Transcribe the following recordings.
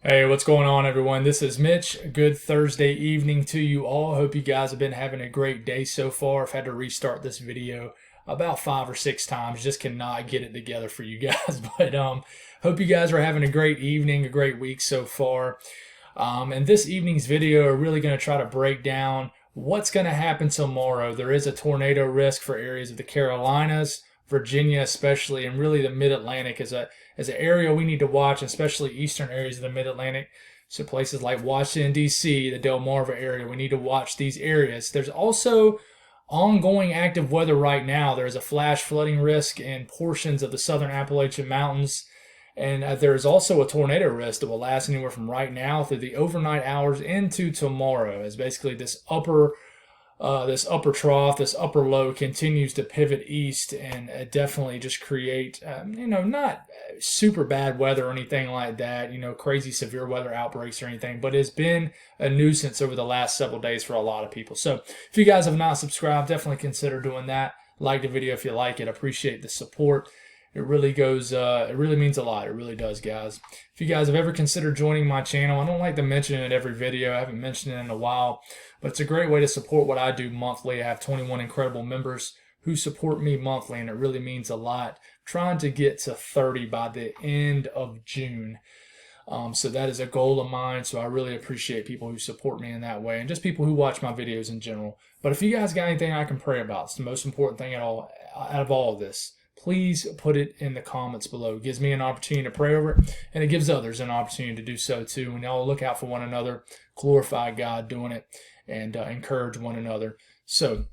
Hey, what's going on, everyone? This is Mitch. Good Thursday evening to you all. Hope you guys have been having a great day so far. I've had to restart this video about 5 or 6 times. Just cannot get it together for you guys. But hope you guys are having a great evening, a great week so far. And this evening's video are really going to try to break down what's going to happen tomorrow. There is a tornado risk for areas of the Carolinas, Virginia especially, and really the Mid-Atlantic is an area we need to watch, especially eastern areas of the Mid-Atlantic. So places like Washington, D.C., the Delmarva area, we need to watch these areas. There's also ongoing active weather right now. There's a flash flooding risk in portions of the southern Appalachian Mountains. And there's also a tornado risk that will last anywhere from right now through the overnight hours into tomorrow, as basically this upper trough, this upper low continues to pivot east and definitely just create, not super bad weather or anything like that, crazy severe weather outbreaks or anything, but it's been a nuisance over the last several days for a lot of people. So if you guys have not subscribed, definitely consider doing that. Like the video if you like it. Appreciate the support. It really means a lot. It really does, guys. If you guys have ever considered joining my channel, I don't like to mention it in every video. I haven't mentioned it in a while, but it's a great way to support what I do monthly. I have 21 incredible members who support me monthly, and it really means a lot. I'm trying to get to 30 by the end of June. So that is a goal of mine. So I really appreciate people who support me in that way, and just people who watch my videos in general. But if you guys got anything I can pray about, it's the most important thing out of all of this. Please put it in the comments below. It gives me an opportunity to pray over it, and it gives others an opportunity to do so too. And y'all look out for one another, glorify God doing it, and encourage one another. So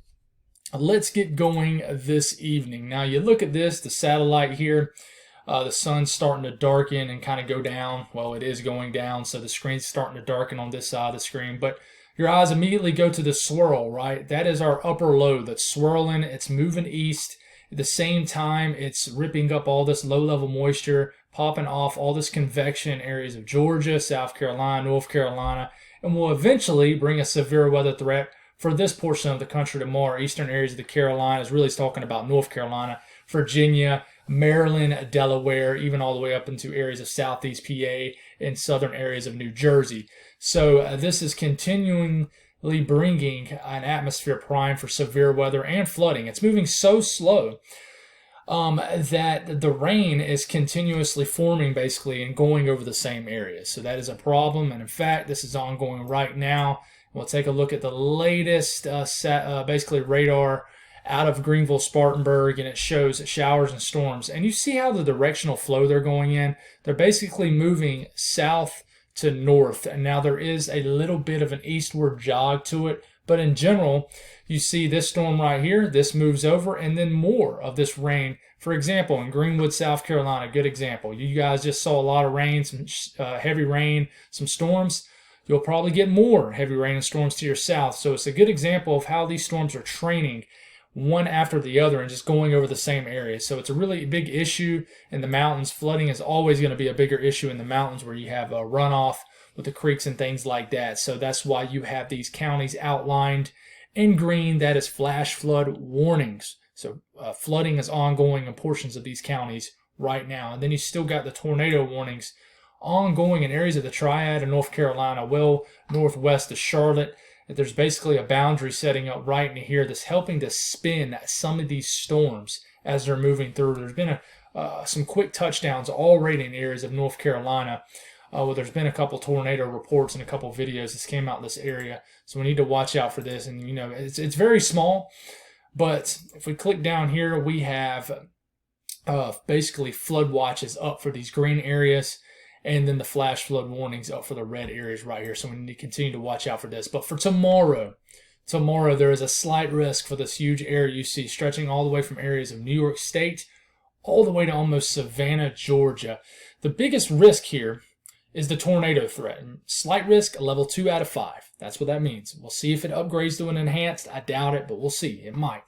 let's get going this evening. Now you look at this, the satellite here, the sun's starting to darken and kind of go down. Well, it is going down, so the screen's starting to darken on this side of the screen. But your eyes immediately go to the swirl, right? That is our upper low that's swirling. It's moving east. At the same time, it's ripping up all this low-level moisture, popping off all this convection in areas of Georgia, South Carolina, North Carolina, and will eventually bring a severe weather threat for this portion of the country tomorrow. Eastern areas of the Carolinas, really talking about North Carolina, Virginia, Maryland, Delaware, even all the way up into areas of southeast PA and southern areas of New Jersey. So this is continuing bringing an atmosphere prime for severe weather and flooding. It's moving so slow that the rain is continuously forming basically and going over the same areas. So that is a problem. And in fact, this is ongoing right now. We'll take a look at the latest basically radar out of Greenville, Spartanburg, and it shows showers and storms. And you see how the directional flow they're going in. They're basically moving south to north, and now there is a little bit of an eastward jog to it, but in general you see this storm right here, this moves over, and then more of this rain. For example, in Greenwood, South Carolina, good example, you guys just saw a lot of rain, some heavy rain, some storms. You'll probably get more heavy rain and storms to your south. So it's a good example of how these storms are training one after the other and just going over the same area. So it's a really big issue in the mountains. Flooding is always going to be a bigger issue in the mountains where you have a runoff with the creeks and things like that. So that's why you have these counties outlined in green. That is flash flood warnings. So flooding is ongoing in portions of these counties right now. And then you still got the tornado warnings ongoing in areas of the Triad in North Carolina, well northwest of Charlotte. There's basically a boundary setting up right in here that's helping to spin some of these storms as they're moving through. There's been some quick touchdowns already in areas of North Carolina. Well, there's been a couple tornado reports and a couple videos that came out in this area. So we need to watch out for this. And, it's very small. But if we click down here, we have basically flood watches up for these green areas. And then the flash flood warnings up for the red areas right here. So we need to continue to watch out for this. But for tomorrow there is a slight risk for this huge area you see stretching all the way from areas of New York State all the way to almost Savannah, Georgia. The biggest risk here is the tornado threat. Slight risk, a level 2 out of 5. That's what that means. We'll see if it upgrades to an enhanced. I doubt it, but we'll see. It might.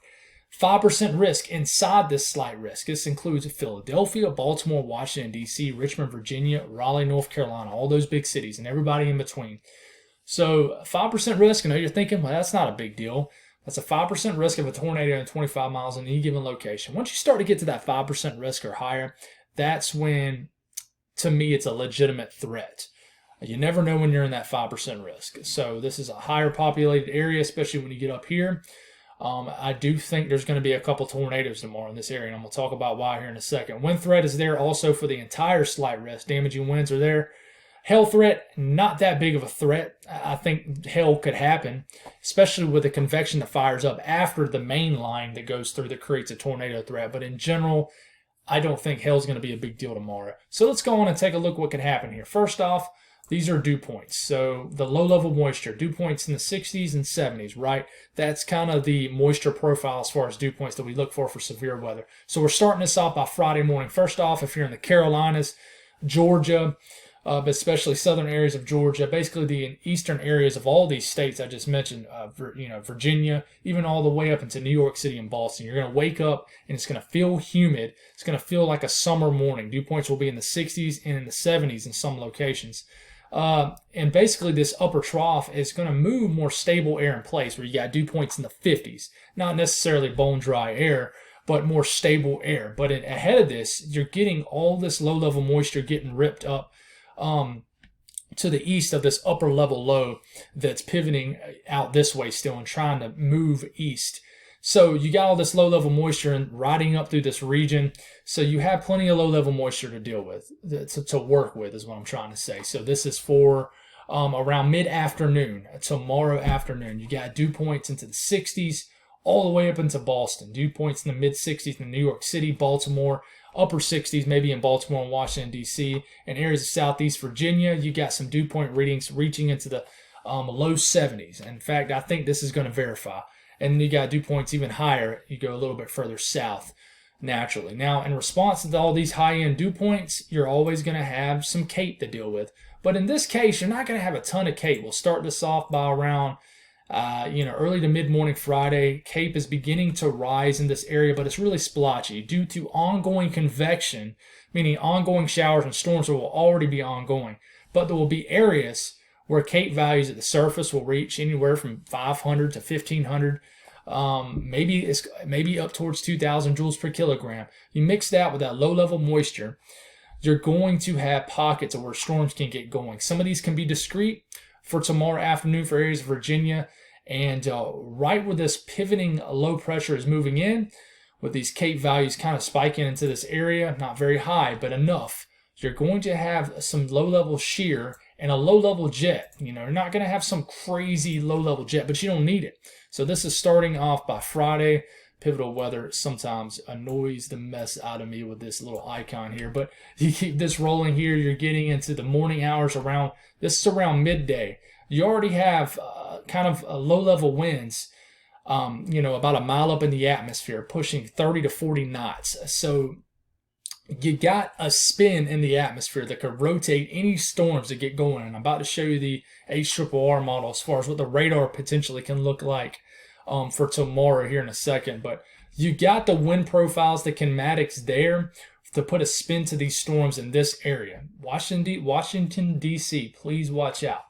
5% risk inside this slight risk. This includes Philadelphia, Baltimore, Washington, D.C., Richmond, Virginia, Raleigh, North Carolina, all those big cities and everybody in between. So 5% risk, I know you're thinking, well, that's not a big deal. That's a 5% risk of a tornado in 25 miles in any given location. Once you start to get to that 5% risk or higher, that's when, to me, it's a legitimate threat. You never know when you're in that 5% risk. So this is a higher populated area, especially when you get up here. I do think there's going to be a couple tornadoes tomorrow in this area, and I'm going to talk about why here in a second. Wind threat is there also for the entire slight risk. Damaging winds are there. Hail threat, not that big of a threat. I think hail could happen, especially with the convection that fires up after the main line that goes through that creates a tornado threat. But in general, I don't think hail is going to be a big deal tomorrow. So let's go on and take a look what can happen here. First off, these are dew points. So the low-level moisture, dew points in the 60s and 70s, right? That's kind of the moisture profile as far as dew points that we look for severe weather. So we're starting this off by Friday morning. First off, if you're in the Carolinas, Georgia, but especially southern areas of Georgia, basically the eastern areas of all these states I just mentioned, Virginia, even all the way up into New York City and Boston. You're going to wake up and it's going to feel humid. It's going to feel like a summer morning. Dew points will be in the 60s and in the 70s in some locations. And basically this upper trough is going to move more stable air in place, where you got dew points in the 50s. Not necessarily bone dry air, but more stable air. But ahead of this, you're getting all this low-level moisture getting ripped up to the east of this upper level low that's pivoting out this way still and trying to move east. So you got all this low-level moisture riding up through this region. So you have plenty of low-level moisture to deal with, to work with is what I'm trying to say. So this is for around mid-afternoon, tomorrow afternoon. You got dew points into the 60s all the way up into Boston. Dew points in the mid-60s in New York City, Baltimore, upper 60s maybe in Baltimore and Washington, D.C. and areas of southeast Virginia. You got some dew point readings reaching into the low 70s. In fact, I think this is going to verify. And then you got dew points even higher. You go a little bit further south naturally. Now, in response to all these high-end dew points, you're always going to have some CAPE to deal with. But in this case, you're not going to have a ton of CAPE. We'll start this off by around early to mid-morning Friday. CAPE is beginning to rise in this area, but it's really splotchy due to ongoing convection, meaning ongoing showers and storms that will already be ongoing. But there will be areas where CAPE values at the surface will reach anywhere from 500 to 1,500, maybe up towards 2,000 joules per kilogram. You mix that with that low-level moisture, you're going to have pockets of where storms can get going. Some of these can be discrete for tomorrow afternoon for areas of Virginia, and right where this pivoting low pressure is moving in, with these CAPE values kind of spiking into this area, not very high, but enough, you're going to have some low-level shear and a low-level jet. You're not going to have some crazy low-level jet, but you don't need it. So this is starting off by Friday. Pivotal weather sometimes annoys the mess out of me with this little icon here, but you keep this rolling here, you're getting into the morning hours around midday. You already have kind of low-level winds, about a mile up in the atmosphere, pushing 30 to 40 knots. So you got a spin in the atmosphere that could rotate any storms that get going. And I'm about to show you the HRRR model as far as what the radar potentially can look like for tomorrow here in a second. But you got the wind profiles, the kinematics there to put a spin to these storms in this area. Washington, D.C., please watch out.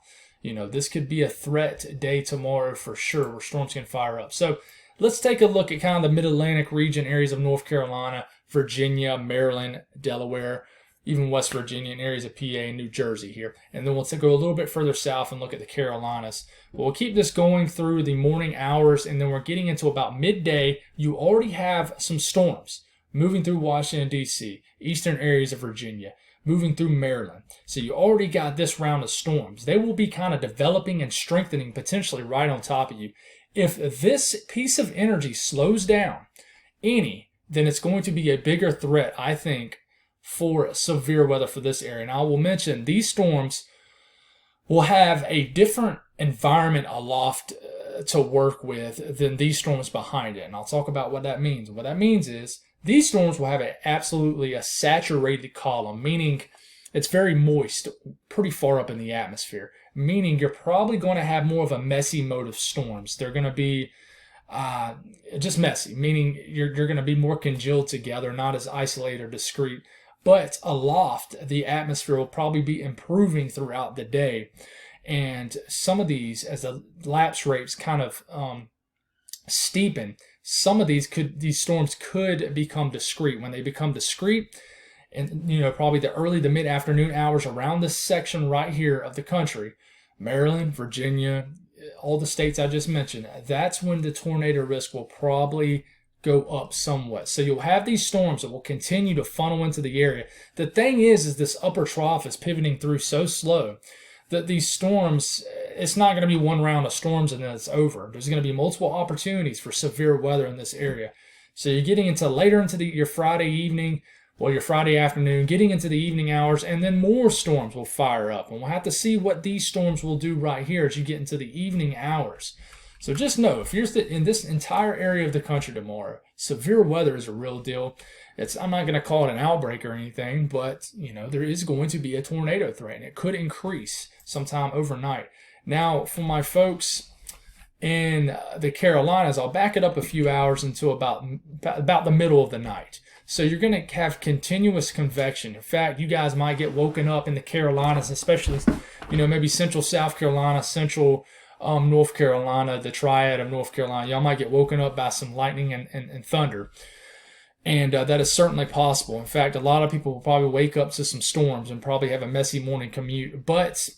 This could be a threat day tomorrow for sure, where storms can fire up. So let's take a look at kind of the mid-Atlantic region, areas of North Carolina, Virginia, Maryland, Delaware, even West Virginia, and areas of PA and New Jersey here. And then we'll go a little bit further south and look at the Carolinas. But we'll keep this going through the morning hours, and then we're getting into about midday. You already have some storms moving through Washington, D.C., eastern areas of Virginia, moving through Maryland. So you already got this round of storms. They will be kind of developing and strengthening potentially right on top of you. If this piece of energy slows down then it's going to be a bigger threat, I think, for severe weather for this area. And I will mention these storms will have a different environment aloft to work with than these storms behind it. And I'll talk about what that means. What that means is these storms will have absolutely a saturated column, meaning it's very moist, pretty far up in the atmosphere, meaning you're probably going to have more of a messy mode of storms. They're going to be just messy, meaning you're going to be more congealed together, not as isolated or discrete. But aloft, the atmosphere will probably be improving throughout the day. And some of these, as the lapse rates kind of steepen, some of these storms could become discrete. When they become discrete, and probably the early to mid-afternoon hours around this section right here of the country, Maryland, Virginia, all the states I just mentioned, that's when the tornado risk will probably go up somewhat. So you'll have these storms that will continue to funnel into the area. The thing is this upper trough is pivoting through so slow that these storms, it's not going to be one round of storms and then it's over. There's going to be multiple opportunities for severe weather in this area. So you're getting into later into your Friday evening, well, your Friday afternoon, getting into the evening hours, and then more storms will fire up. And we'll have to see what these storms will do right here as you get into the evening hours. So just know, if you're in this entire area of the country tomorrow, severe weather is a real deal. I'm not going to call it an outbreak or anything, but there is going to be a tornado threat, and it could increase sometime overnight. Now, for my folks in the Carolinas, I'll back it up a few hours until about the middle of the night. So you're going to have continuous convection. In fact, you guys might get woken up in the Carolinas, especially maybe central South Carolina, central North Carolina, the triad of North Carolina. Y'all might get woken up by some lightning and thunder. And that is certainly possible. In fact, a lot of people will probably wake up to some storms and probably have a messy morning commute. But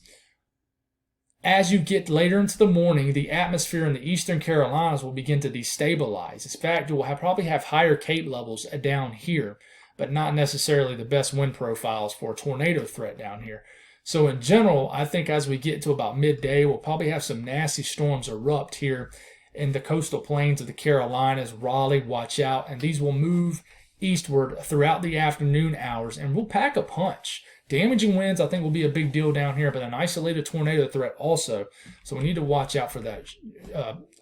as you get later into the morning, the atmosphere in the eastern Carolinas will begin to destabilize. In fact, it will probably have higher Cape levels down here, but not necessarily the best wind profiles for a tornado threat down here. So in general, I think as we get to about midday, we'll probably have some nasty storms erupt here in the coastal plains of the Carolinas. Raleigh, watch out. And these will move eastward throughout the afternoon hours, and we'll pack a punch. Damaging winds, I think, will be a big deal down here, but an isolated tornado threat also. So we need to watch out for that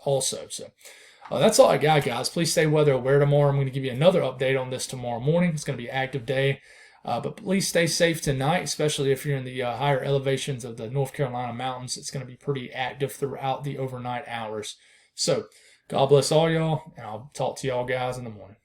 also. So that's all I got, guys. Please stay weather aware tomorrow. I'm going to give you another update on this tomorrow morning. It's going to be an active day. But please stay safe tonight, especially if you're in the higher elevations of the North Carolina mountains. It's going to be pretty active throughout the overnight hours. So God bless all y'all, and I'll talk to y'all guys in the morning.